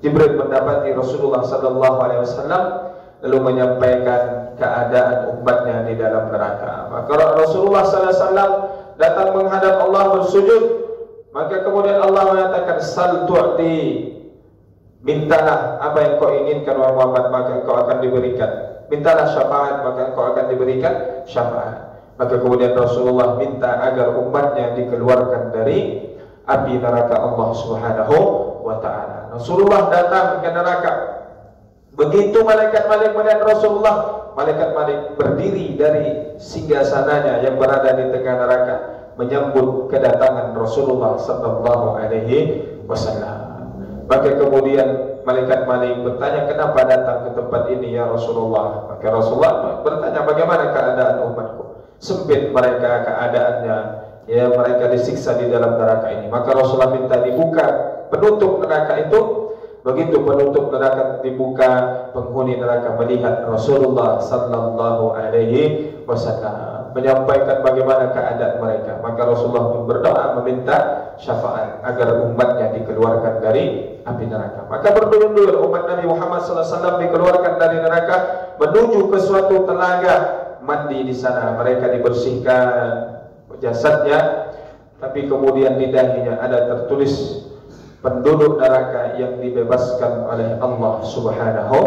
Jibril mendapati Rasulullah sallallahu alaihi wasallam lalu menyampaikan keadaan umatnya di dalam neraka. Maka Rasulullah sallallahu alaihi wasallam datang menghadap Allah bersujud. Maka kemudian Allah mengatakan, sal tu'ti, mintalah apa yang kau inginkan wahai Muhammad, maka kau akan diberikan. Mintalah syafaat, maka kau akan diberikan syafaat. Maka kemudian Rasulullah minta agar umatnya dikeluarkan dari api neraka Allah Subhanahu wa ta'ala. Rasulullah datang ke neraka. Begitu malaikat-malaikat melihat Rasulullah, malaikat-malaikat berdiri dari singgasananya yang berada di tengah neraka menyambut kedatangan Rasulullah sallallahu alaihi wasallam. Maka kemudian malaikat-malaikat bertanya, kenapa datang ke tempat ini ya Rasulullah? Maka Rasulullah bertanya, bagaimana keadaan umatku? Sempit mereka keadaannya, ya, mereka disiksa di dalam neraka ini. Maka Rasulullah minta dibuka penutup neraka itu. Begitu penutup neraka dibuka, penghuni neraka melihat Rasulullah sallallahu alaihi wasallam, menyampaikan bagaimana keadaan mereka. Maka Rasulullah berdoa meminta syafaat agar umatnya dikeluarkan dari api neraka. Maka berduyun-duyun umat Nabi Muhammad sallallahu alaihi wasallam dikeluarkan dari neraka menuju ke suatu telaga mandi. Di sana mereka dibersihkan jasadnya, tapi kemudian di dahinya ada tertulis penduduk neraka yang dibebaskan oleh Allah Subhanahu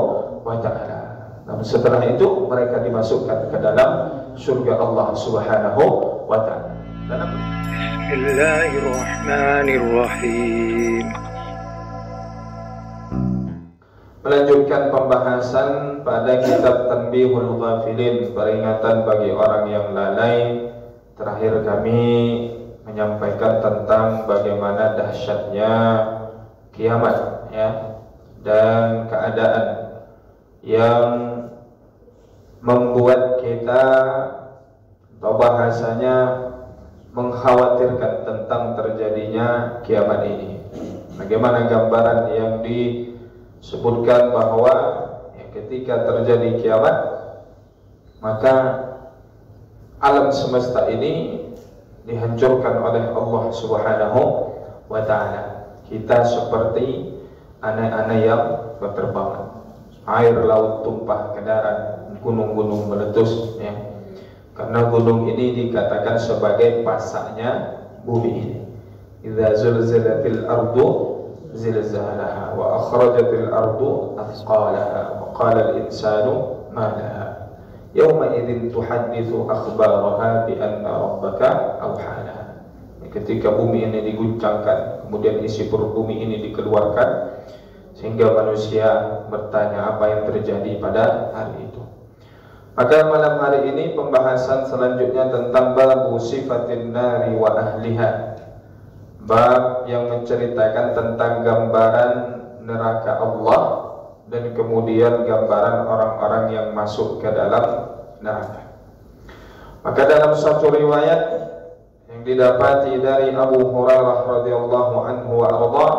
wa ta'ala. Namun setelah itu mereka dimasukkan ke dalam surga Allah Subhanahu wa ta'ala. Bismillahirrahmanirrahim. Melanjutkan pembahasan pada kitab Tanbihul Ghafilin, peringatan bagi orang yang lalai. Terakhir kami menyampaikan tentang bagaimana dahsyatnya kiamat, ya, dan keadaan yang membuat kita, atau bahasanya mengkhawatirkan tentang terjadinya kiamat ini. Bagaimana gambaran yang disebutkan bahwa ya, ketika terjadi kiamat, maka alam semesta ini dihancurkan oleh Allah Subhanahu wa ta'ala. Kita seperti anak-anak yang berterbangan. Air laut tumpah ke darat, gunung-gunung meletus, ya. Karena gunung ini dikatakan sebagai pasaknya bumi ini. Idza zulzilatil ardu zilzalaha wa akhrajatil ardu athqalaha wa qala al insanu ma laha yauma idzin tuhadditsu akhbaraha bi anna rabbaka awhalaha. Ketika bumi ini diguncangkan, kemudian isi perut bumi ini dikeluarkan, sehingga manusia bertanya apa yang terjadi pada hari itu. Maka malam hari ini pembahasan selanjutnya tentang babu sifatin nari wa ahliha, bab yang menceritakan tentang gambaran neraka Allah dan kemudian gambaran orang-orang yang masuk ke dalam neraka. Maka dalam satu riwayat yang didapati dari Abu Hurairah radhiyallahu anhu wa arda,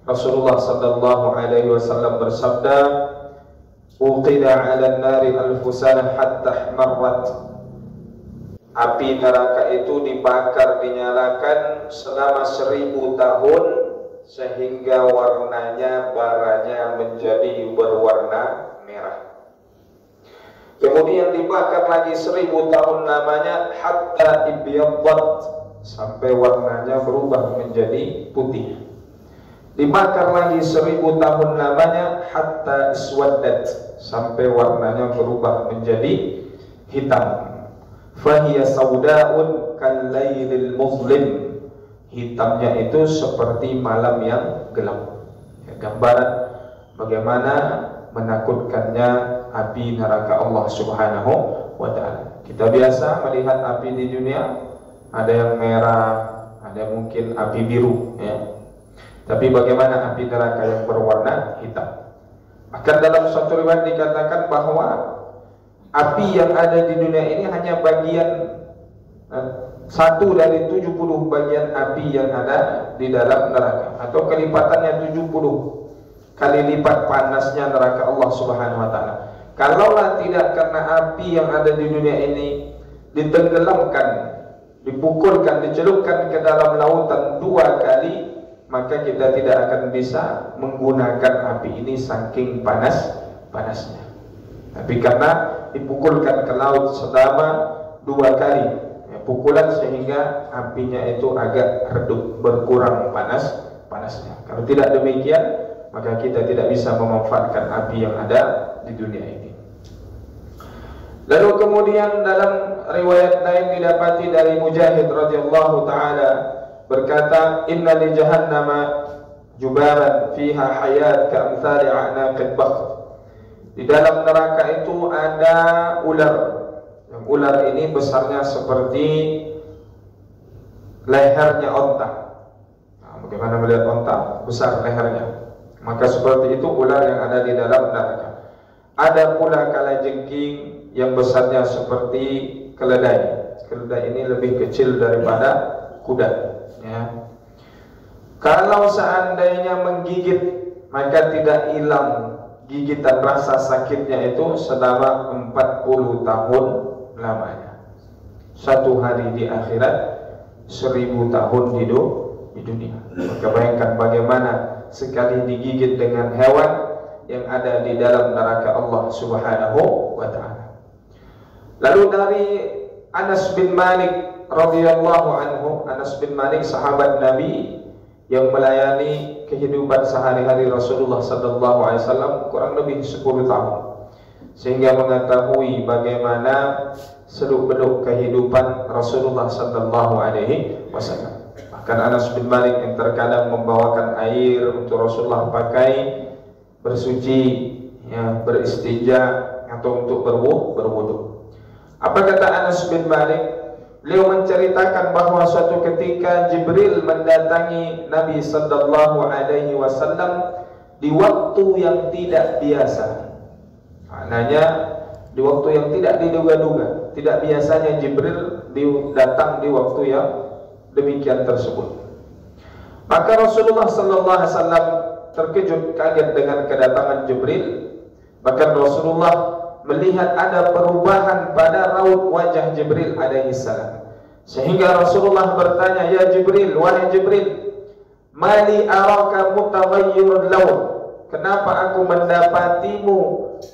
Rasulullah sallallahu alaihi wasallam bersabda, "Uqida 'ala an-nari al-fusana hatta ihmarrat." Api neraka itu dibakar, dinyalakan selama 1000 tahun sehingga warnanya, baranya menjadi berwarna merah. Kemudian dibakar lagi 1000 tahun namanya hatta ibyaddat, sampai warnanya berubah menjadi putih. Dibakar lagi 1000 tahun namanya hatta iswaddat, sampai warnanya berubah menjadi hitam. Fahiya sauda'un kallailil muzlim, hitamnya itu seperti malam yang gelap. Ya, gambaran bagaimana menakutkannya api neraka Allah Subhanahu wa ta'ala. Kita biasa melihat api di dunia, ada yang merah, ada mungkin api biru, ya. Tapi bagaimana api neraka yang berwarna hitam? Akan dalam suatu riwayat dikatakan bahwa api yang ada di dunia ini hanya bagian 1 dari 70 bagian api yang ada di dalam neraka, atau kelipatannya 70 kali lipat panasnya neraka Allah Subhanahu wa ta'ala. Kalaulah tidak karena api yang ada di dunia ini ditenggelamkan, dipukulkan, dicelupkan ke dalam lautan 2 kali, maka kita tidak akan bisa menggunakan api ini saking panasnya. Tapi karena dipukulkan ke laut selama 2 kali pukulan, sehingga apinya itu agak redup, berkurang panasnya. Kalau tidak demikian, maka kita tidak bisa memanfaatkan api yang ada di dunia ini. Lalu kemudian dalam riwayat lain didapati dari Mujahid radhiyallahu taala berkata, inna li jahannama jubaran fiha hayat ka'amthali a'naqid bakht. Di dalam neraka itu ada ular. Yang ular ini besarnya seperti lehernya onta. Nah, bagaimana melihat onta? Besar lehernya. Maka seperti itu ular yang ada di dalam neraka. Ada pula kalajengking yang besarnya seperti keledai. Keledai ini lebih kecil daripada kuda, ya. Kalau seandainya menggigit, maka tidak hilang gigitan rasa sakitnya itu selama 40 tahun lamanya. 1 hari di akhirat, 1000 tahun di dunia. Maka bayangkan bagaimana sekali digigit dengan hewan yang ada di dalam neraka Allah Subhanahu wa ta'ala. Lalu dari Anas bin Malik radhiyallahu anhu, Anas bin Malik sahabat Nabi yang melayani kehidupan sehari-hari Rasulullah sallallahu alaihi wasallam kurang lebih 10 tahun, sehingga mengetahui bagaimana seluk-beluk kehidupan Rasulullah sallallahu alaihi wasallam. Bahkan Anas bin Malik yang terkadang membawakan air untuk Rasulullah pakai bersuci, ya, beristinja atau untuk berwudu. Apa kata Anas bin Malik? Beliau menceritakan bahwa suatu ketika Jibril mendatangi Nabi sallallahu alaihi wasallam di waktu yang tidak biasa. Maknanya di waktu yang tidak diduga-duga. Tidak biasanya Jibril datang di waktu yang demikian tersebut. Maka Rasulullah sallallahu alaihi wasallam terkejut, kaget dengan kedatangan Jibril. Bahkan Rasulullah melihat ada perubahan pada raut wajah Jibril alaihi salam, sehingga Rasulullah bertanya, ya Jibril, wahai Jibril, mali araka mutaghayyirul lawn, kenapa aku mendapatimu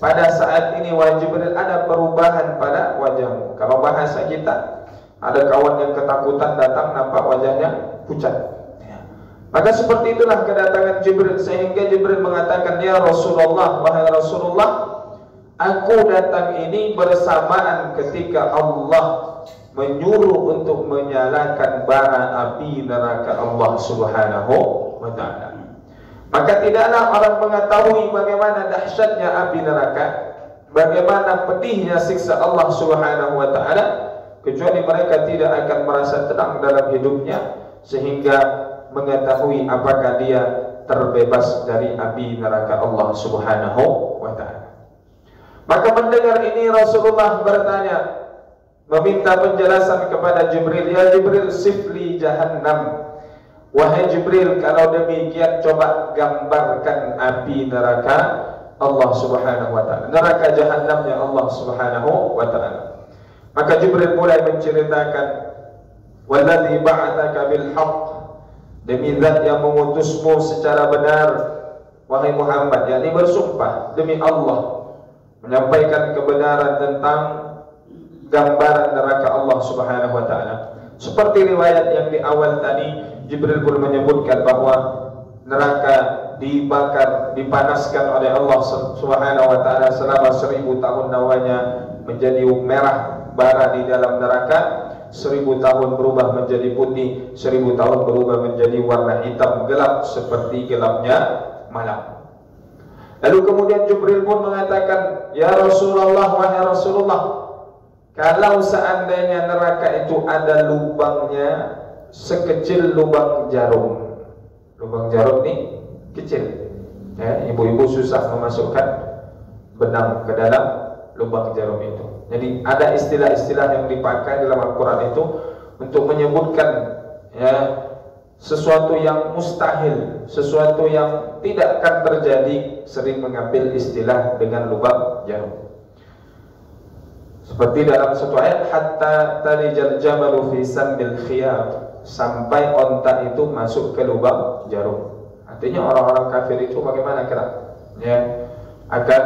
pada saat ini wahai Jibril ada perubahan pada wajahmu? Kalau bahasa kita, ada kawan yang ketakutan datang nampak wajahnya pucat. Maka seperti itulah kedatangan Jibril, sehingga Jibril mengatakan, ya Rasulullah, wahai Rasulullah, aku datang ini bersamaan ketika Allah menyuruh untuk menyalakan bara api neraka Allah Subhanahu wa ta'ala. Maka tidaklah orang mengetahui bagaimana dahsyatnya api neraka, bagaimana pedihnya siksa Allah Subhanahu wa ta'ala, kecuali mereka tidak akan merasa tenang dalam hidupnya, sehingga mengetahui apakah dia terbebas dari api neraka Allah Subhanahu wa ta'ala. Maka mendengar ini Rasulullah bertanya, meminta penjelasan kepada Jibril, ya Jibril, sifli jahannam. Wahai Jibril, kalau demikian coba gambarkan api neraka Allah Subhanahu wa ta'ala, neraka jahannamnya Allah Subhanahu wa ta'ala. Maka Jibril mulai menceritakan, walladzi ba'atsaka bil haqq, demi zat yang mengutusmu secara benar wahai Muhammad, yakni bersumpah demi Allah, menyampaikan kebenaran tentang gambaran neraka Allah Subhanahu wa ta'ala. Seperti riwayat yang di awal tadi, Jibril pun menyebutkan bahwa neraka dibakar, dipanaskan oleh Allah Subhanahu wa ta'ala selama 1000 tahun lamanya, menjadi merah bara di dalam neraka. 1000 tahun berubah menjadi putih, 1000 tahun berubah menjadi warna hitam gelap seperti gelapnya malam. Lalu kemudian Jibril pun mengatakan, ya Rasulullah, wahai Rasulullah, kalau seandainya neraka itu ada lubangnya sekecil lubang jarum. Lubang jarum ini kecil, ya, ibu-ibu susah memasukkan benang ke dalam lubang jarum itu. Jadi ada istilah-istilah yang dipakai dalam Al-Quran itu untuk menyebutkan, ya, sesuatu yang mustahil, sesuatu yang tidak akan terjadi, sering mengambil istilah dengan lubang jarum. Seperti dalam satu ayat, hatta talijal jamalu fi sambil khiyar, sampai onta itu masuk ke lubang jarum. Artinya orang-orang kafir itu bagaimana kira? Ya, akan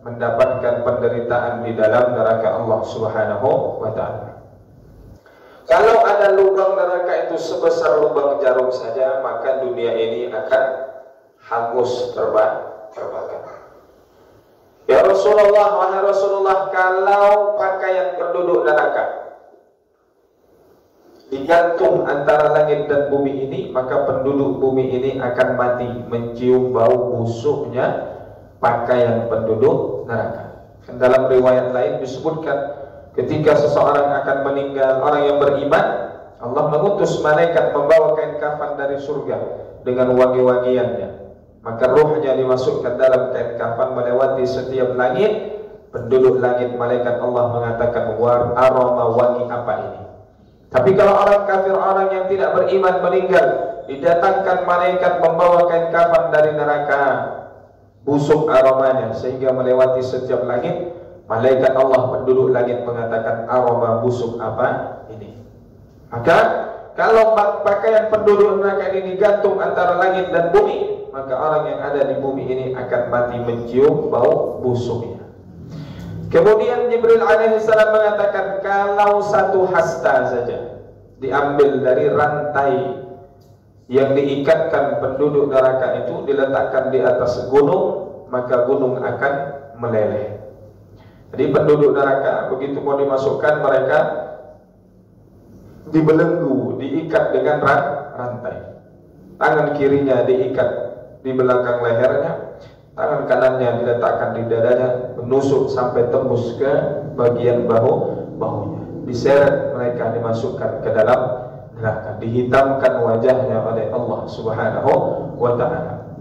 mendapatkan penderitaan di dalam neraka Allah Subhanahu wa taala. Kalau ada lubang neraka itu sebesar lubang jarum saja, maka dunia ini akan hangus terbakar. Ya Rasulullah, wahai Rasulullah, kalau pakaian penduduk neraka digantung antara langit dan bumi ini, maka penduduk bumi ini akan mati mencium bau busuknya pakaian penduduk neraka. Dalam riwayat lain disebutkan ketika seseorang akan meninggal, orang yang beriman, Allah mengutus malaikat membawa kain kafan dari surga dengan wangi-wangiannya. Maka ruhnya dimasukkan dalam kain kafan melewati setiap langit. Penduduk langit, malaikat Allah mengatakan, war aroma wangi apa ini? Tapi kalau orang kafir, orang yang tidak beriman meninggal, didatangkan malaikat membawa kain kafan dari neraka, busuk aromanya sehingga melewati setiap langit. Malaikat Allah, penduduk langit, mengatakan, aroma busuk apa ini? Maka kalau pakaian penduduk neraka ini digantung antara langit dan bumi, maka orang yang ada di bumi ini akan mati mencium bau busuknya. Kemudian Jibril alaihissalam mengatakan, kalau satu hasta saja diambil dari rantai yang diikatkan penduduk neraka itu, diletakkan di atas gunung, maka gunung akan meleleh. Jadi penduduk neraka begitu mau dimasukkan, mereka dibelenggu, diikat dengan rantai. Tangan kirinya diikat di belakang lehernya, tangan kanannya diletakkan di dadanya, menusuk sampai tembus ke bagian bahunya. Diseret mereka, dimasukkan ke dalam neraka, dihitamkan wajahnya oleh Allah Subhanahu wa taala.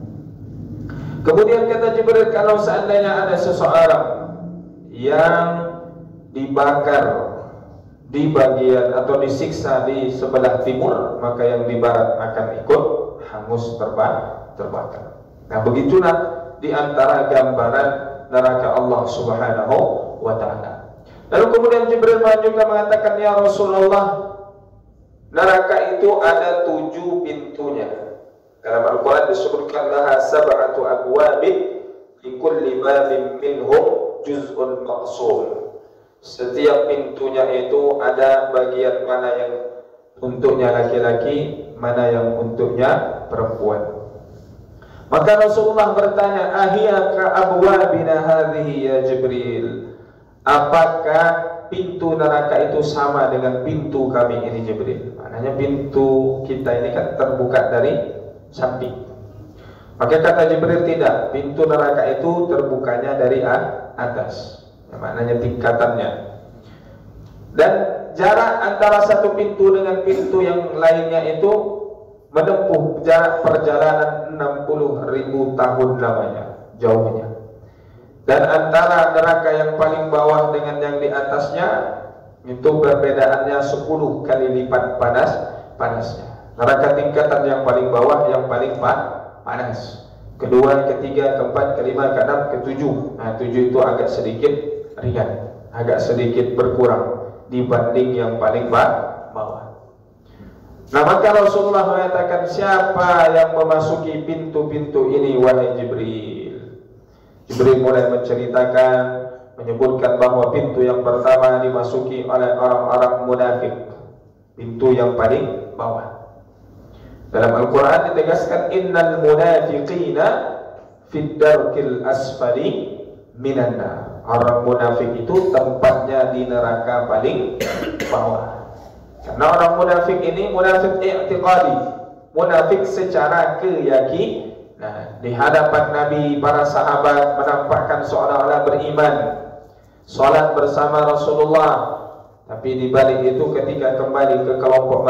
Kemudian kata Jibril, kalau seandainya ada seseorang yang dibakar di bagian atau disiksa di sebelah timur, maka yang di barat akan ikut hangus terbakar. Nah, begitulah di antara gambaran neraka Allah Subhanahu wa taala. Lalu kemudian Jibril juga mengatakan, ya Rasulullah, neraka itu ada 7 pintunya. Dalam Al-Quran disebutkan, laha sab'atu abwabin li kulli babin minhum juz'un maqsum. Setiap pintunya itu ada bagian mana yang untuknya laki-laki, mana yang untuknya perempuan. Maka Rasulullah bertanya, ahiyaka abwabina hadhihi ya Jibril? Apakah pintu neraka itu sama dengan pintu kami ini Jibril? Maknanya pintu kita ini kan terbuka dari samping. Maka kata Jibril, tidak, pintu neraka itu terbukanya dari atas. Maknanya tingkatannya. Dan jarak antara satu pintu dengan pintu yang lainnya itu menempuh jarak perjalanan 60.000 tahun lamanya, jauhnya. Dan antara neraka yang paling bawah dengan yang di atasnya itu perbedaannya 10 kali lipat panasnya. Neraka tingkatan yang paling bawah yang paling panas. Kedua, ketiga, keempat, kelima, keenam, ketujuh. Nah, 7 itu agak sedikit ringan, agak sedikit berkurang dibanding yang paling bawah. Nah, maka Rasulullah mengatakan, siapa yang memasuki pintu-pintu ini wahai Jibril? Jibril mulai menceritakan, menyebutkan bahwa pintu yang pertama dimasuki oleh orang-orang munafik, pintu yang paling bawah. Dalam Al-Quran ditegaskan, innal munafiqina fid darkil asfali minan nar. Orang munafik itu tempatnya di neraka paling bawah. Karena orang munafik ini munafik i'tiqadi, munafik secara keyakinan. Nah, di hadapan Nabi, para sahabat menampakkan seolah-olah beriman, salat bersama Rasulullah, tapi di balik itu ketika kembali ke kelompok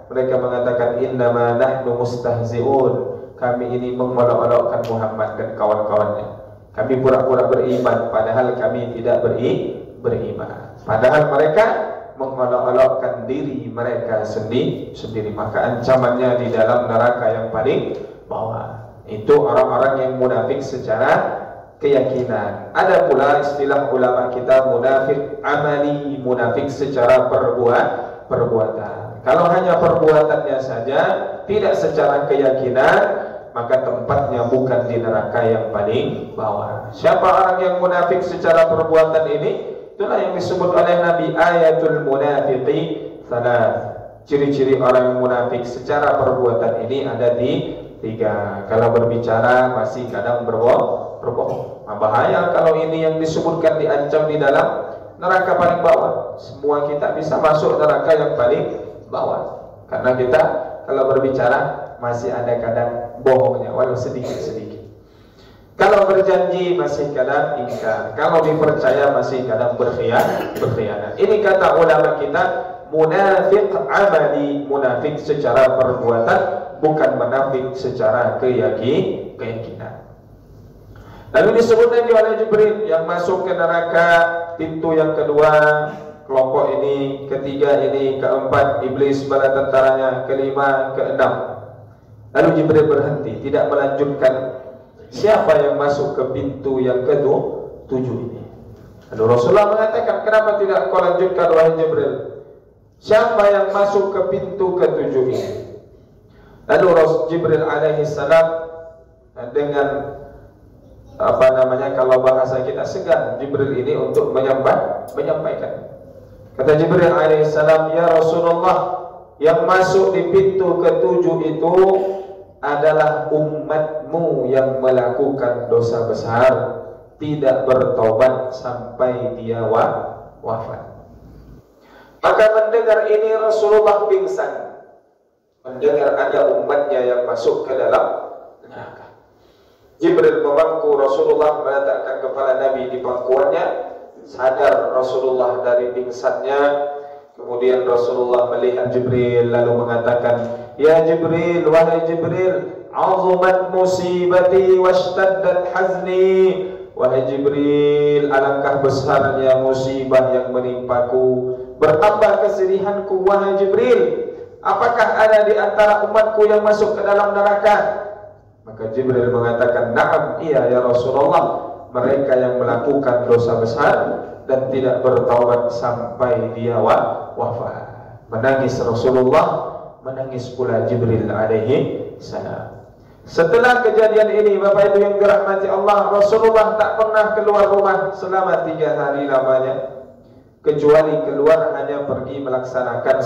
mereka mengatakan, innama nahnu mustahzi'un, kami ini mengolok-olokkan Muhammad dan kawan-kawannya. Kami pura-pura beriman padahal kami tidak beriman. Padahal mereka mengolok-olokkan diri mereka sendiri. Maka ancamannya di dalam neraka yang paling bawah. Itu orang-orang yang munafik secara keyakinan. Ada pula istilah ulama kita munafik amali, munafik secara perbuatan. Kalau hanya perbuatannya saja, tidak secara keyakinan, maka tempatnya bukan di neraka yang paling bawah. Siapa orang yang munafik secara perbuatan ini? Itulah yang disebut oleh Nabi ayatul munafiqi salat. Ciri-ciri orang yang munafik secara perbuatan ini ada di 3. Kalau berbicara masih kadang berbohong. Bahaya kalau ini yang disebutkan diancam di dalam neraka paling bawah. Semua kita bisa masuk neraka yang paling bawah. Karena kita kalau berbicara masih ada kadang bohongnya, walau sedikit-sedikit. Kalau berjanji masih kadang ingkar. Kalau dipercaya masih kadang berkhianat. Ini kata ulama kita, munafik amali, munafik secara perbuatan, bukan munafik secara keyakinan. Lalu disebut lagi oleh Jibril yang masuk ke neraka pintu yang kedua, kelompok ini, ketiga ini, keempat iblis bala tentaranya, kelima, keenam. Lalu Jibril berhenti, tidak melanjutkan siapa yang masuk ke pintu yang ke-7 ini. Lalu Rasulullah mengatakan, kenapa tidak kau lanjutkan wahai Jibril? Siapa yang masuk ke pintu ke-7 ini? Lalu Jibril alaihi salam dengan kalau bahasa kita segan Jibril ini untuk menyampaikan. Kata Jibril alaihi salam, ya Rasulullah, yang masuk di pintu ke-7 itu adalah umatmu yang melakukan dosa besar, tidak bertobat sampai dia wafat. Maka mendengar ini Rasulullah pingsan, mendengar ada umatnya yang masuk ke dalam neraka. Jibril membangku Rasulullah, meletakkan kepala Nabi di pangkuannya. Sadar Rasulullah dari pingsannya. Kemudian Rasulullah melihat Jibril lalu mengatakan, ya Jibril, wahai Jibril, azumat musibati washtaddat hazni. Wahai Jibril, alangkah besarnya musibah yang menimpaku, bertambah kesedihanku. Wahai Jibril, apakah ada di antara umatku yang masuk ke dalam neraka? Maka Jibril mengatakan, na'am, iya ya Rasulullah, mereka yang melakukan dosa besar dan tidak bertaubat sampai dia wafat. Menangis Rasulullah, menangis pula Jibril alaihi salam. Setelah kejadian ini, Bapak Ibu yang dirahmati Allah, Rasulullah tak pernah keluar rumah selama 3 hari lamanya, kecuali keluar hanya pergi melaksanakan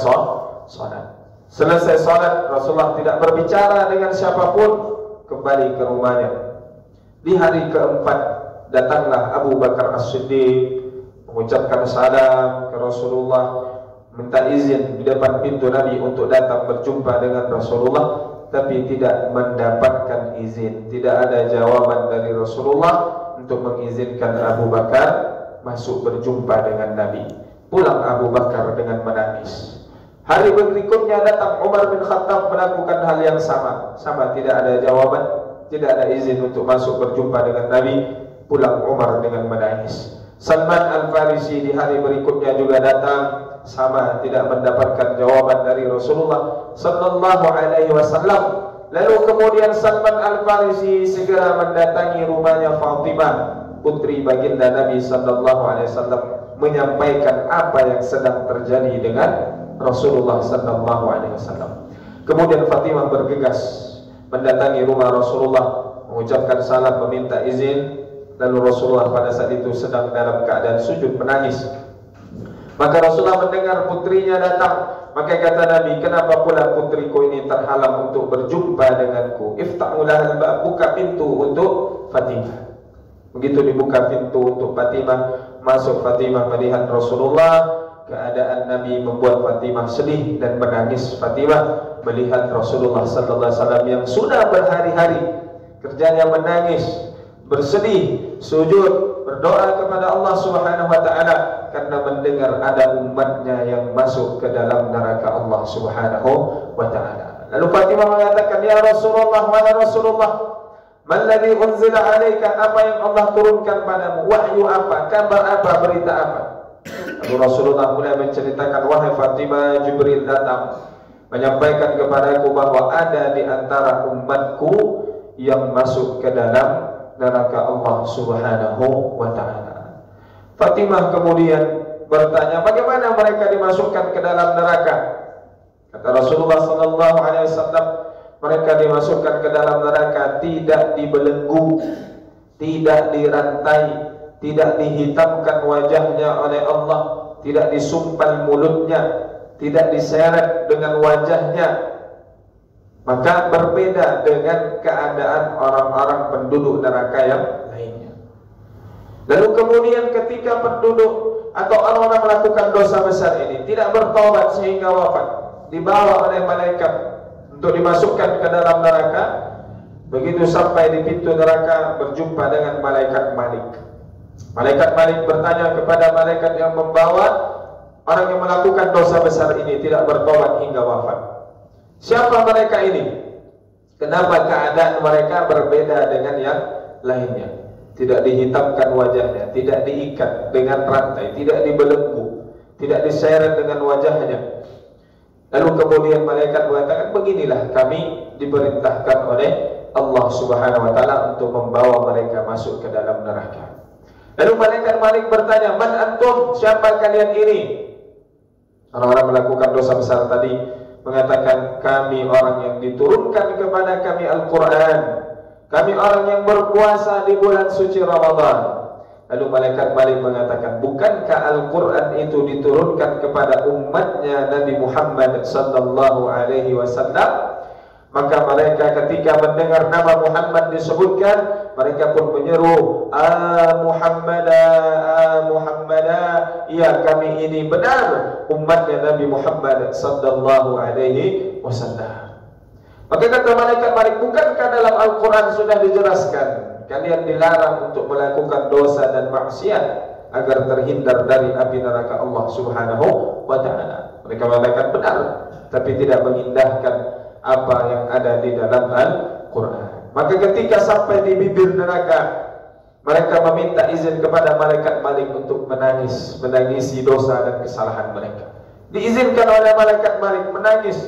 sholat. Selesai sholat, Rasulullah tidak berbicara dengan siapapun, kembali ke rumahnya. Di hari keempat datanglah Abu Bakar As-Siddiq, mengucapkan salam ke Rasulullah, minta izin di depan pintu Nabi untuk datang berjumpa dengan Rasulullah, tapi tidak mendapatkan izin. Tidak ada jawaban dari Rasulullah untuk mengizinkan Abu Bakar masuk berjumpa dengan Nabi. Pulang Abu Bakar dengan menangis. Hari berikutnya datang Umar bin Khattab melakukan hal yang sama, tidak ada jawaban, tidak ada izin untuk masuk berjumpa dengan Nabi. Pulang Umar dengan menangis. Salman Al-Farisi di hari berikutnya juga datang, sama, tidak mendapatkan jawaban dari Rasulullah sallallahu alaihi wasallam. Lalu kemudian Salman Al-Farisi segera mendatangi rumahnya Fatimah, putri baginda Nabi sallallahu alaihi wasallam, menyampaikan apa yang sedang terjadi dengan Rasulullah sallallahu alaihi wasallam. Kemudian Fatimah bergegas mendatangi rumah Rasulullah, mengucapkan salam, meminta izin. Lalu Rasulullah pada saat itu sedang dalam keadaan sujud menangis. Maka Rasulullah mendengar putrinya datang. Maka kata Nabi, kenapa pula putriku ini terhalang untuk berjumpa denganku? Ifta'u lahal bab, buka pintu untuk Fatimah. Begitu dibuka pintu untuk Fatimah, masuk Fatimah melihat Rasulullah. Keadaan Nabi membuat Fatimah sedih dan menangis. Fatimah melihat Rasulullah sallallahu alaihi wasallam yang sudah berhari-hari kerjanya menangis, bersedih, sujud, berdoa kepada Allah Subhanahu wa taala karena mendengar ada umatnya yang masuk ke dalam neraka Allah Subhanahu wa taala. Lalu Fatimah mengatakan, ya Rasulullah, wahai Rasulullah, malladzi unzila alaika, apa yang Allah turunkan padamu? Wahyu apa? Kabar apa? Berita apa? Lalu Rasulullah mulai menceritakan, wahai Fatimah, Jibril datang menyampaikan kepadaku bahwa ada di antara umatku yang masuk ke dalam neraka Allah Subhanahu wa taala. Fatimah kemudian bertanya, bagaimana mereka dimasukkan ke dalam neraka? Kata Rasulullah sallallahu alaihi wasallam, mereka dimasukkan ke dalam neraka tidak dibelenggu, tidak dirantai, tidak dihitamkan wajahnya oleh Allah, tidak disumpal mulutnya, tidak diseret dengan wajahnya. Maka berbeda dengan keadaan orang-orang penduduk neraka yang lainnya. Lalu kemudian ketika penduduk atau orang-orang melakukan dosa besar ini tidak bertaubat sehingga wafat, dibawa oleh malaikat untuk dimasukkan ke dalam neraka. Begitu sampai di pintu neraka, berjumpa dengan malaikat Malik. Malaikat Malik bertanya kepada malaikat yang membawa orang yang melakukan dosa besar ini tidak bertobat hingga wafat, siapa mereka ini? Kenapa keadaan mereka berbeda dengan yang lainnya? Tidak dihitamkan wajahnya, tidak diikat dengan rantai, tidak dibelenggu, tidak diseret dengan wajahnya. Lalu kemudian malaikat mengatakan, beginilah kami diperintahkan oleh Allah subhanahu wa ta'ala untuk membawa mereka masuk ke dalam neraka. Lalu malaikat Malik bertanya, man antum, siapa kalian ini? Orang-orang melakukan dosa besar tadi mengatakan, kami orang yang diturunkan kepada kami Al-Quran, kami orang yang berpuasa di bulan suci Ramadan. Lalu malaikat Malik mengatakan, bukankah Al-Quran itu diturunkan kepada umatnya Nabi Muhammad sallallahu alaihi wasallam? Maka mereka ketika mendengar nama Muhammad disebutkan, mereka pun menyeru, Muhammadah, ya kami ini benar umatnya Nabi Muhammad sallallahu alaihi wasallam. Maka kata malaikat Malik, bukankah dalam Al-Quran sudah dijelaskan kalian dilarang untuk melakukan dosa dan maksiat agar terhindar dari api neraka Allah subhanahu wa ta'ala? Mereka mengatakan benar, tapi tidak mengindahkan apa yang ada di dalam Al-Quran. Maka ketika sampai di bibir neraka, mereka meminta izin kepada malaikat Malik untuk menangisi dosa dan kesalahan mereka. Diizinkan oleh malaikat Malik menangis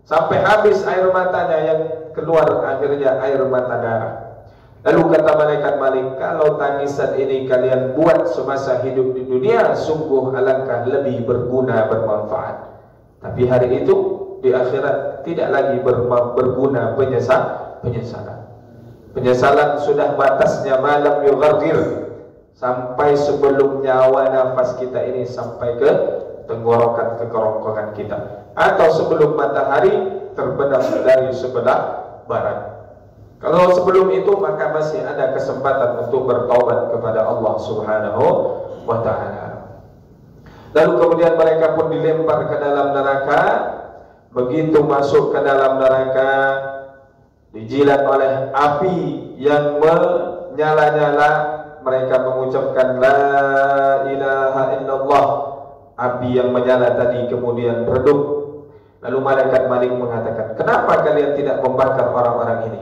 sampai habis air matanya, yang keluar akhirnya air mata darah. Lalu kata malaikat Malik, kalau tangisan ini kalian buat semasa hidup di dunia, sungguh alangkah lebih berguna, bermanfaat. Tapi hari itu di akhirat tidak lagi berguna penyesalan. Penyesalan sudah batasnya malam yughargir, sampai sebelum nyawa nafas kita ini sampai ke tenggorokan, ke kerongkongan kita, atau sebelum matahari terbenam dari sebelah barat. Kalau sebelum itu maka masih ada kesempatan untuk bertaubat kepada Allah subhanahu wa ta'ala. Lalu kemudian mereka pun dilempar ke dalam neraka. Begitu masuk ke dalam neraka, dijilat oleh api yang menyala-nyala, mereka mengucapkan la ilaha illallah. Api yang menyala tadi kemudian redup. Lalu malaikat Malik mengatakan, kenapa kalian tidak membakar orang-orang ini?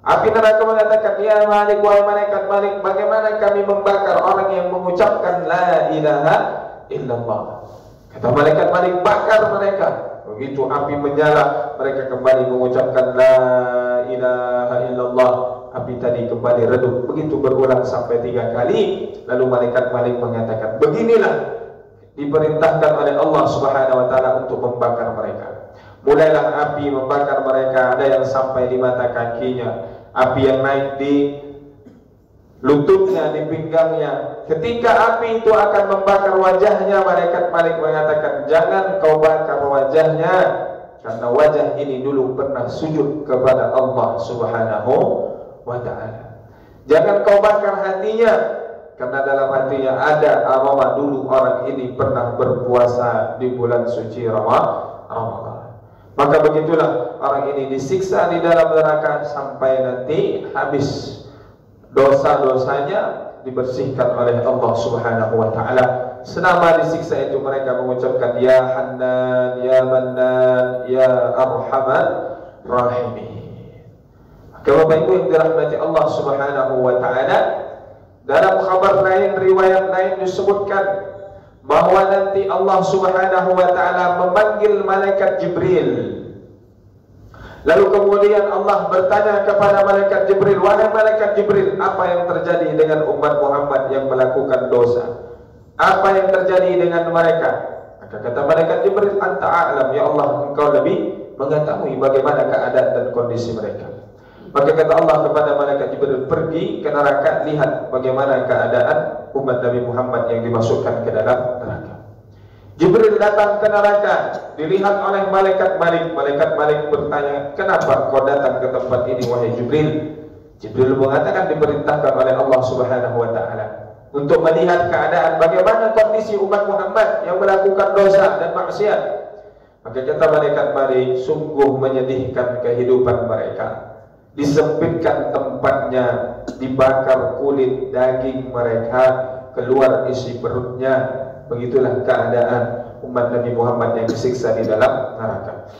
Api neraka mengatakan, ya Malik, wahai malaikat Malik, bagaimana kami membakar orang yang mengucapkan la ilaha illallah? Kata malaikat Malik, bakar mereka. Begitu api menyala, mereka kembali mengucapkan la ilaha illallah. Api tadi kembali redup. Begitu berulang sampai 3 kali. Lalu malaikat Malik mengatakan, beginilah diperintahkan oleh Allah subhanahu wa ta'ala untuk membakar mereka. Mulailah api membakar mereka. Ada yang sampai di mata kakinya, api yang naik di lututnya, di pinggangnya. Ketika api itu akan membakar wajahnya, malaikat Malik mengatakan, jangan kau bakar wajahnya, karena wajah ini dulu pernah sujud kepada Allah subhanahu wa ta'ala. Jangan kau bakar hatinya, karena dalam hatinya ada aroma dulu orang ini pernah berpuasa di bulan suci Ramadan. Maka begitulah orang ini disiksa di dalam neraka sampai nanti habis dosa-dosanya dibersihkan oleh Allah subhanahu wa ta'ala. Selama disiksa itu mereka mengucapkan, ya Hannan, ya Mannan, ya Arhamar Rahimin. Maka Bapak Ibu yang dirahmati Allah subhanahu wa ta'ala, dalam khabar lain, riwayat lain disebutkan bahwa nanti Allah subhanahu wa ta'ala memanggil malaikat Jibril. Lalu kemudian Allah bertanya kepada malaikat Jibril, wahai malaikat Jibril, apa yang terjadi dengan umat Muhammad yang melakukan dosa? Apa yang terjadi dengan mereka? Maka kata malaikat Jibril, anta a'lam, ya Allah, engkau lebih mengetahui bagaimana keadaan dan kondisi mereka. Maka kata Allah kepada malaikat Jibril, pergi ke neraka, lihat bagaimana keadaan umat Nabi Muhammad yang dimasukkan ke dalam neraka. Jibril datang ke neraka, dilihat oleh malaikat Malik. Malaikat Malik bertanya, kenapa kau datang ke tempat ini wahai Jibril? Jibril mengatakan diperintahkan oleh Allah Subhanahu wa taala untuk melihat keadaan bagaimana kondisi umat Muhammad yang melakukan dosa dan maksiat. Maka kata malaikat Malik, sungguh menyedihkan kehidupan mereka. Disempitkan tempatnya, dibakar kulit daging mereka, keluar isi perutnya. Begitulah keadaan umat Nabi Muhammad yang disiksa di dalam neraka.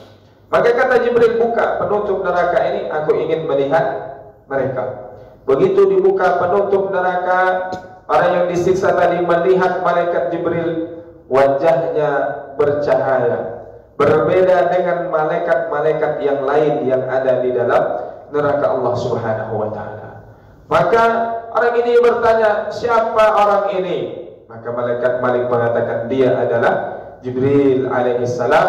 Maka kata Jibril, buka penutup neraka ini, aku ingin melihat mereka. Begitu dibuka penutup neraka, orang yang disiksa tadi melihat malaikat Jibril, wajahnya bercahaya, berbeda dengan malaikat-malaikat yang lain yang ada di dalam neraka Allah Subhanahu wa taala. Maka orang ini bertanya, siapa orang ini? Maka malaikat Malik mengatakan, dia adalah Jibril alaihissalam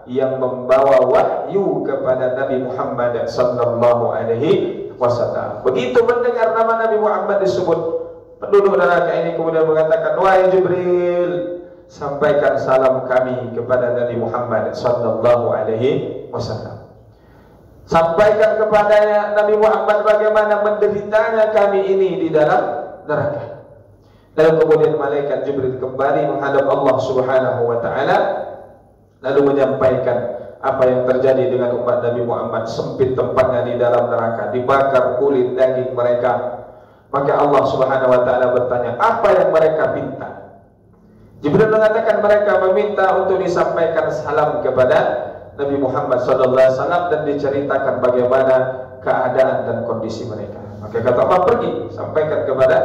yang membawa wahyu kepada Nabi Muhammad sallallahu alaihi wasallam. Begitu mendengar nama Nabi Muhammad disebut, penduduk neraka ini kemudian mengatakan, wahai Jibril, sampaikan salam kami kepada Nabi Muhammad sallallahu alaihi wasallam. Sampaikan kepada Nabi Muhammad bagaimana menderitanya kami ini di dalam neraka. Lalu kemudian malaikat Jibril kembali menghadap Allah Subhanahu wa taala, lalu menyampaikan apa yang terjadi dengan umat Nabi Muhammad. Sempit tempatnya di dalam neraka, dibakar kulit daging mereka. Maka Allah Subhanahu wa taala bertanya, apa yang mereka minta? Jibril mengatakan mereka meminta untuk disampaikan salam kepada Nabi Muhammad sallallahu alaihi wasallam dan diceritakan bagaimana keadaan dan kondisi mereka. Maka kata Allah, pergi sampaikan kepada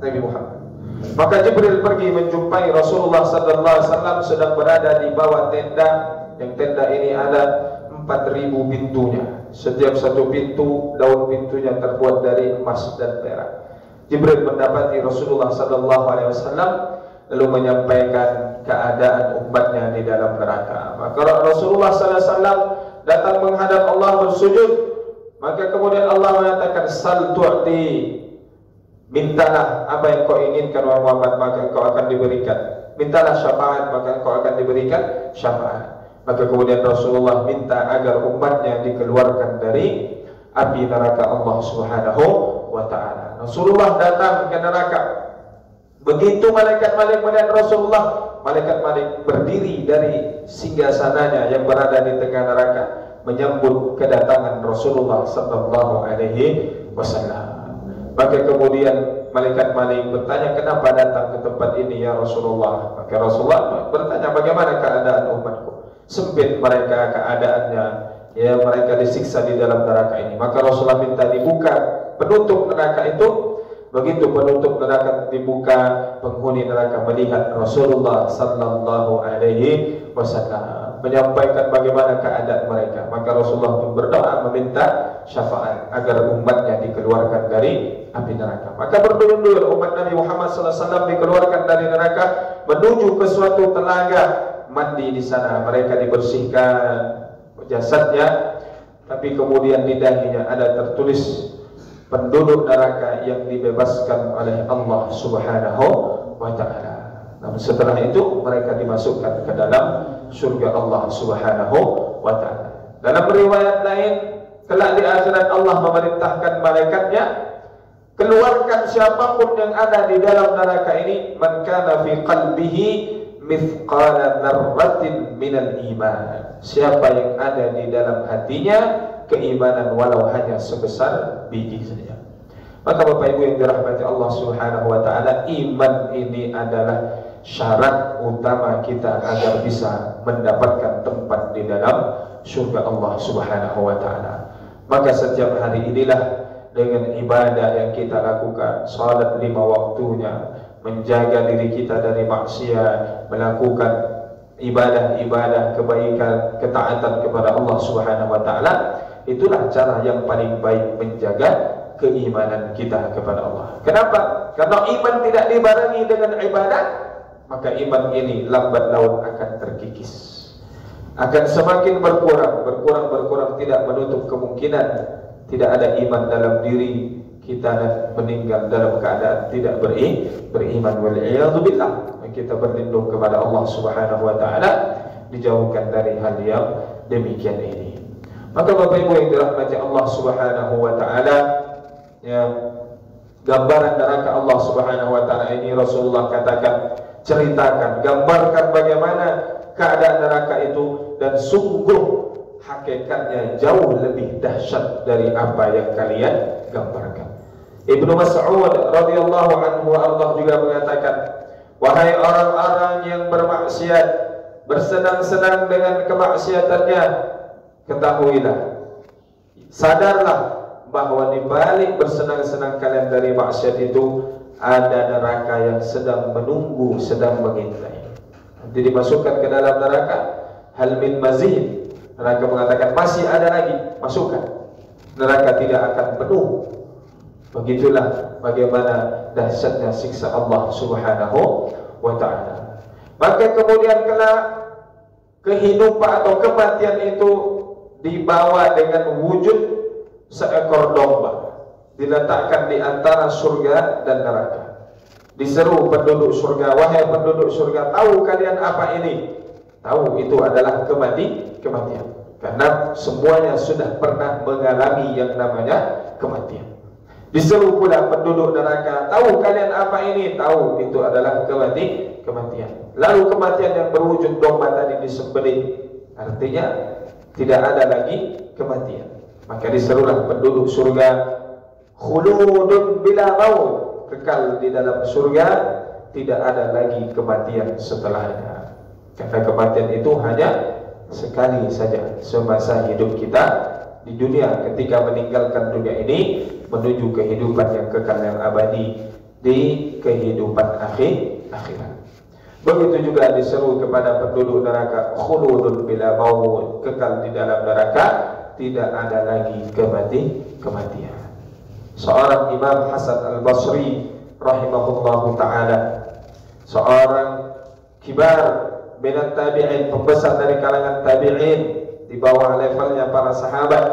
Nabi Muhammad. Maka Jibril pergi menjumpai Rasulullah sallallahu alaihi wasallam sedang berada di bawah tenda. Yang tenda ini ada 4.000 pintunya. Setiap satu pintu, daun pintunya terbuat dari emas dan perak. Jibril mendapati Rasulullah sallallahu alaihi wasallam lalu menyampaikan keadaan umatnya di dalam neraka. Maka Rasulullah sallallahu alaihi wasallam datang menghadap Allah bersujud. Maka kemudian Allah mengatakan, sal tu'ti, mintalah apa yang kau inginkan wahai Muhammad, maka kau akan diberikan. Mintalah syafaat, maka kau akan diberikan syafaat. Maka kemudian Rasulullah minta agar umatnya dikeluarkan dari api neraka Allah Subhanahu wa taala. Rasulullah datang ke neraka. Begitu malaikat Malik melihat Rasulullah, malaikat Malik berdiri dari singgasananya yang berada di tengah neraka menyambut kedatangan Rasulullah sallallahu alaihi wasallam. Maka kemudian malaikat Malik bertanya, kenapa datang ke tempat ini ya Rasulullah? Maka Rasulullah bertanya, bagaimana keadaan umatku? Sempit mereka keadaannya, ya mereka disiksa di dalam neraka ini. Maka Rasulullah minta dibuka penutup neraka itu. Begitu penutup neraka dibuka, penghuni neraka melihat Rasulullah sallallahu alaihi wasallam menyampaikan bagaimana keadaan mereka. Maka Rasulullah pun berdoa meminta syafaat agar umatnya dikeluarkan dari api neraka. Maka berduyun-duyun umat Nabi Muhammad sallallahu alaihi wasallam dikeluarkan dari neraka menuju ke suatu telaga mandi di sana. Mereka dibersihkan jasadnya, tapi kemudian di dahinya ada tertulis penduduk neraka yang dibebaskan oleh Allah Subhanahu wa taala. Namun setelah itu mereka dimasukkan ke dalam surga Allah Subhanahu wa taala. Dalam riwayat lain, kelak di akhirat Allah memerintahkan malaikatnya, keluarkan siapapun yang ada di dalam neraka ini, man kana fi qalbihi mithqala dzarratin minal iman. Siapa yang ada di dalam hatinya keimanan walau hanya sebesar biji saja. Maka Bapak Ibu yang dirahmati Allah Subhanahu wa taala, iman ini adalah syarat utama kita agar bisa mendapatkan tempat di dalam surga Allah Subhanahu wa taala. Maka setiap hari inilah dengan ibadah yang kita lakukan, salat 5 waktunya, menjaga diri kita dari maksiat, melakukan ibadah-ibadah kebaikan, ketaatan kepada Allah Subhanahu wa taala, itulah cara yang paling baik menjaga keimanan kita kepada Allah. Kenapa? Karena iman tidak dibarengi dengan ibadah, maka iman ini lambat laun akan terkikis, akan semakin berkurang, tidak menutup kemungkinan tidak ada iman dalam diri kita dan meninggal dalam keadaan tidak beriman. Wal'iyadzubillah. Kita berlindung kepada Allah Subhanahu wa taala, dijauhkan dari hal yang demikian ini. Maka Bapak Ibu yang dirahmati Allah Subhanahu wa taala, ya, gambaran neraka Allah Subhanahu wa taala ini Rasulullah katakan, ceritakan, gambarkan bagaimana keadaan neraka itu, dan sungguh hakikatnya jauh lebih dahsyat dari apa yang kalian gambarkan. Ibnu Mas'ud radhiyallahu anhu Allah juga mengatakan, wahai orang-orang yang bermaksiat, bersenang-senang dengan kemaksiatannya, ketahuilah, sadarlah bahwa di balik bersenang-senang kalian dari maksiat itu ada neraka yang sedang menunggu, sedang mengintai. Nanti dimasukkan ke dalam neraka. Hal min mazid. Neraka mengatakan masih ada lagi, masukkan. Neraka tidak akan penuh. Begitulah bagaimana dahsyatnya siksa Allah Subhanahu wa taala. Maka kemudian kelak kehidupan atau kematian itu dibawa dengan wujud seekor domba, diletakkan di antara surga dan neraka. Diseru penduduk surga, wahai penduduk surga, tahu kalian apa ini? Tahu, itu adalah kematian. Karena semuanya sudah pernah mengalami yang namanya kematian. Diseru pula penduduk neraka, tahu kalian apa ini? Tahu, itu adalah kematian. Lalu kematian yang berwujud domba tadi disembelih, artinya tidak ada lagi kematian. Maka diserulah penduduk surga, khuludun bila maut, kekal di dalam surga, tidak ada lagi kematian setelahnya. Karena kematian itu hanya sekali saja semasa hidup kita di dunia, ketika meninggalkan dunia ini menuju kehidupan yang kekal yang abadi di kehidupan akhirat. Begitu juga diseru kepada penduduk neraka, khuludun bila maut, kekal di dalam neraka, tidak ada lagi kematian. Seorang Imam Hasan Al-Basri rahimahullahu ta'ala, seorang kibar minat tabi'in, pembesar dari kalangan tabi'in, di bawah levelnya para sahabat,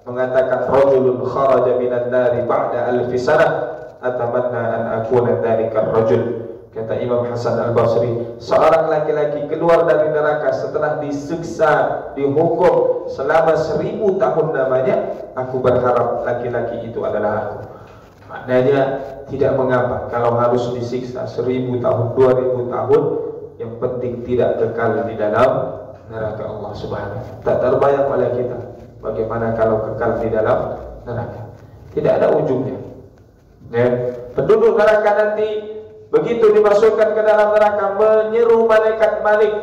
mengatakan, rajulun kharaja minan nari ba'da alfi sanah atamanna an akuna dhalika rajul. Kata Imam Hasan Al-Basri, seorang laki-laki keluar dari neraka setelah disiksa, dihukum selama 1000 tahun namanya, aku berharap laki-laki itu adalah aku. Maknanya tidak mengapa kalau harus disiksa 1000 tahun, 2000 tahun, yang penting tidak kekal di dalam neraka Allah Subhanahu wa ta'ala. Tak terbayang oleh kita bagaimana kalau kekal di dalam neraka, tidak ada ujungnya. Penduduk neraka nanti begitu dimasukkan ke dalam neraka, menyeru malaikat Malik,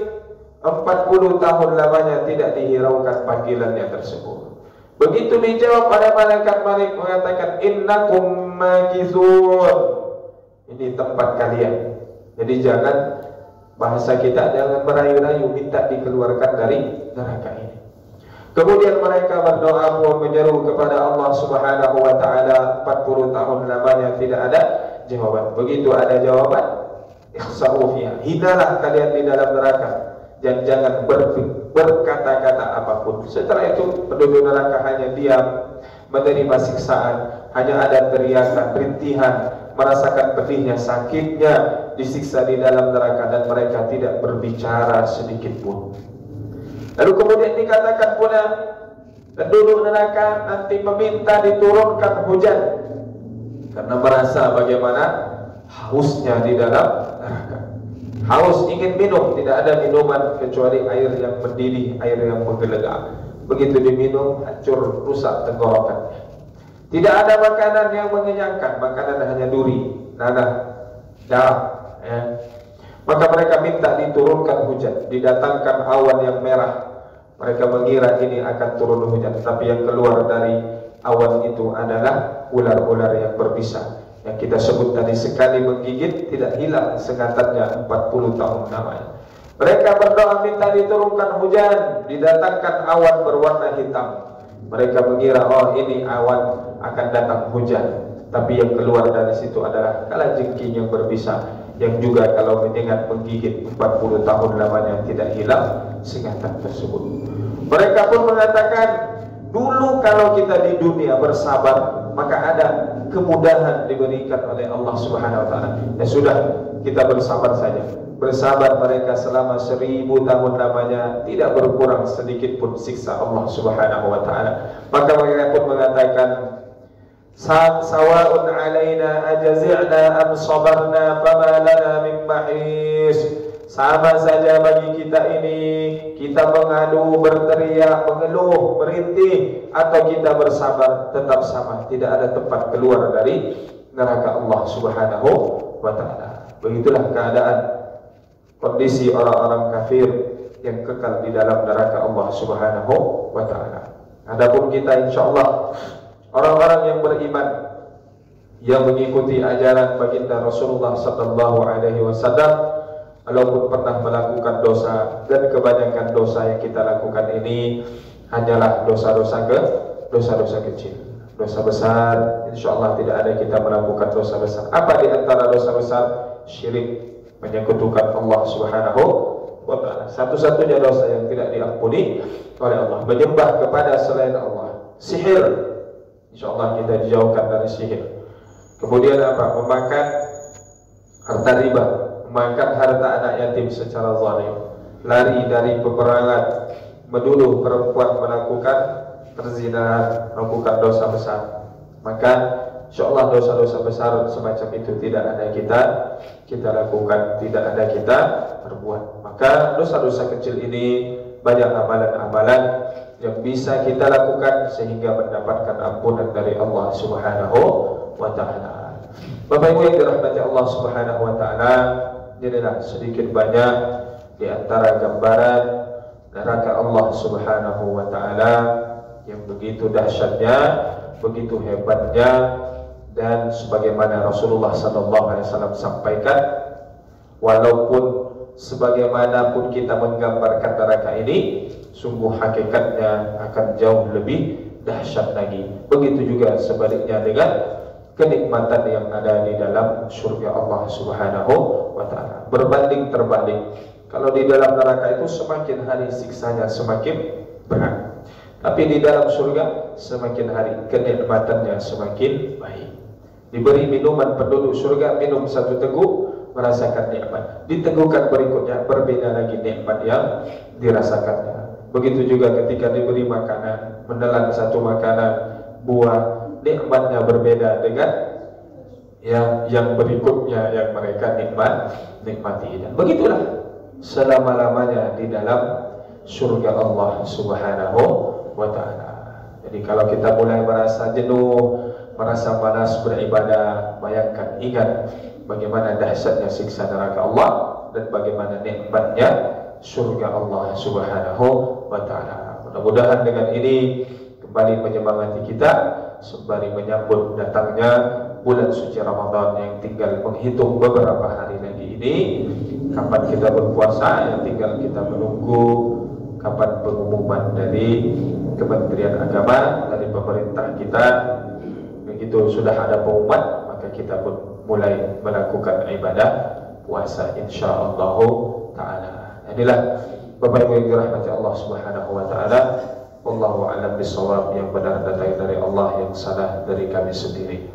40 tahun lamanya tidak dihiraukan panggilannya tersebut. Begitu dijawab oleh malaikat Malik, mengatakan, innakum makithun, ini tempat kalian. Jadi jangan, bahasa kita, jangan merayu-rayu minta dikeluarkan dari neraka ini. Kemudian mereka berdoa pun menyeru kepada Allah Subhanahu wa ta'ala, 40 tahun lamanya tidak ada jawaban. Begitu ada jawaban, ikhsa'u fiha, hinalah kalian di dalam neraka, dan jangan berkata-kata apapun. Setelah itu penduduk neraka hanya diam, menerima siksaan, hanya ada teriakan, rintihan, merasakan pedihnya, sakitnya disiksa di dalam neraka, dan mereka tidak berbicara sedikit pun. Lalu kemudian dikatakan pula, penduduk neraka nanti meminta diturunkan hujan, karena merasa bagaimana hausnya di dalam neraka. Haus, ingin minum, tidak ada minuman kecuali air yang mendidih, air yang menggelegak. Begitu diminum, hancur, rusak tenggorokan. Tidak ada makanan yang mengenyangkan, makanan hanya duri, nanah, darah. Maka mereka minta diturunkan hujan, didatangkan awan yang merah. Mereka mengira ini akan turun hujan, tapi yang keluar dari awan itu adalah ular-ular yang berbisa, yang kita sebut tadi, sekali menggigit tidak hilang sengatannya 40 tahun namanya. Mereka berdoa minta diturunkan hujan, didatangkan awan berwarna hitam. Mereka mengira, oh ini awan akan datang hujan, tapi yang keluar dari situ adalah kalajengking yang berbisa, yang juga kalau menyengat menggigit 40 tahun lamanya tidak hilang sengatan tersebut. Mereka pun mengatakan, dulu kalau kita di dunia bersabar, maka ada kemudahan diberikan oleh Allah Subhanahu wa taala. Ya sudah, kita bersabar saja. Bersabar mereka selama 1000 tahun lamanya, tidak berkurang sedikit pun siksa Allah Subhanahu wa taala. Maka mereka pun mengatakan, sawa'un 'alaina ajaz'na am sabarna fama lana min mahis. Sama saja bagi kita ini, kita mengadu, berteriak, mengeluh, merintih, atau kita bersabar, tetap sama. Tidak ada tempat keluar dari neraka Allah Subhanahu wa ta'ala. Begitulah keadaan kondisi orang-orang kafir yang kekal di dalam neraka Allah Subhanahu wa ta'ala. Adapun kita insyaallah orang-orang yang beriman, yang mengikuti ajaran baginda Rasulullah sallallahu alaihi wasallam, walaupun pernah melakukan dosa, dan kebanyakan dosa yang kita lakukan ini hanyalah dosa-dosa kecil. Dosa besar, insyaallah tidak ada kita melakukan dosa besar. Apa di antara dosa besar? Syirik, menyekutukan Allah Subhanahu wa ta'ala. Satu-satunya dosa yang tidak diampuni oleh Allah, menyembah kepada selain Allah. Sihir, insyaallah kita dijauhkan dari sihir. Kemudian apa? Memakan harta riba, memakan harta anak yatim secara zalim, lari dari peperangan, menuduh perempuan melakukan perzinahan, melakukan dosa besar. Maka insyaallah dosa-dosa besar semacam itu tidak ada kita lakukan, tidak ada kita perbuat. Maka dosa-dosa kecil ini banyak amalan-amalan yang bisa kita lakukan sehingga mendapatkan ampunan dari Allah Subhanahu wa ta'ala. Bapak Ibu yang dirahmati Allah Subhanahu wa ta'ala, inilah sedikit banyak di antara gambaran neraka Allah Subhanahu wa ta'ala yang begitu dahsyatnya, begitu hebatnya, dan sebagaimana Rasulullah SAW sampaikan, walaupun sebagaimanapun kita menggambarkan neraka ini, sungguh hakikatnya akan jauh lebih dahsyat lagi. Begitu juga sebaliknya dengan kenikmatan yang ada di dalam surga Allah Subhanahu wa ta'ala. Berbanding terbalik, kalau di dalam neraka itu semakin hari siksanya semakin berat, tapi di dalam surga semakin hari kenikmatannya semakin baik. Diberi minuman penduduk surga, minum satu teguk merasakan nikmat, diteguhkan berikutnya berbeda lagi nikmat yang dirasakannya. Begitu juga ketika diberi makanan, menelan satu makanan buah, nikmatnya berbeda dengan yang berikutnya yang mereka nikmati. Dan begitulah selama-lamanya di dalam surga Allah Subhanahu wa ta'ala. Jadi kalau kita mulai merasa jenuh, merasa malas beribadah, bayangkan, ingat bagaimana dahsyatnya siksa neraka Allah dan bagaimana nikmatnya surga Allah Subhanahu wa ta'ala. Mudah-mudahan dengan ini kembali menyemangati kita sembari menyambut datangnya bulan suci Ramadan yang tinggal menghitung beberapa hari lagi ini. Kapan kita berpuasa, yang tinggal kita menunggu kapan pengumuman dari Kementerian Agama, dari pemerintah kita. Begitu sudah ada pengumuman, maka kita pun mulai melakukan ibadah puasa insyaallah ta'ala. Inilah Bapak Ibu yang dirahmati Allah Subhanahu wa ta'ala. Wallahu a'lam bishawab, yang benar datang dari Allah, yang salah dari kami sendiri.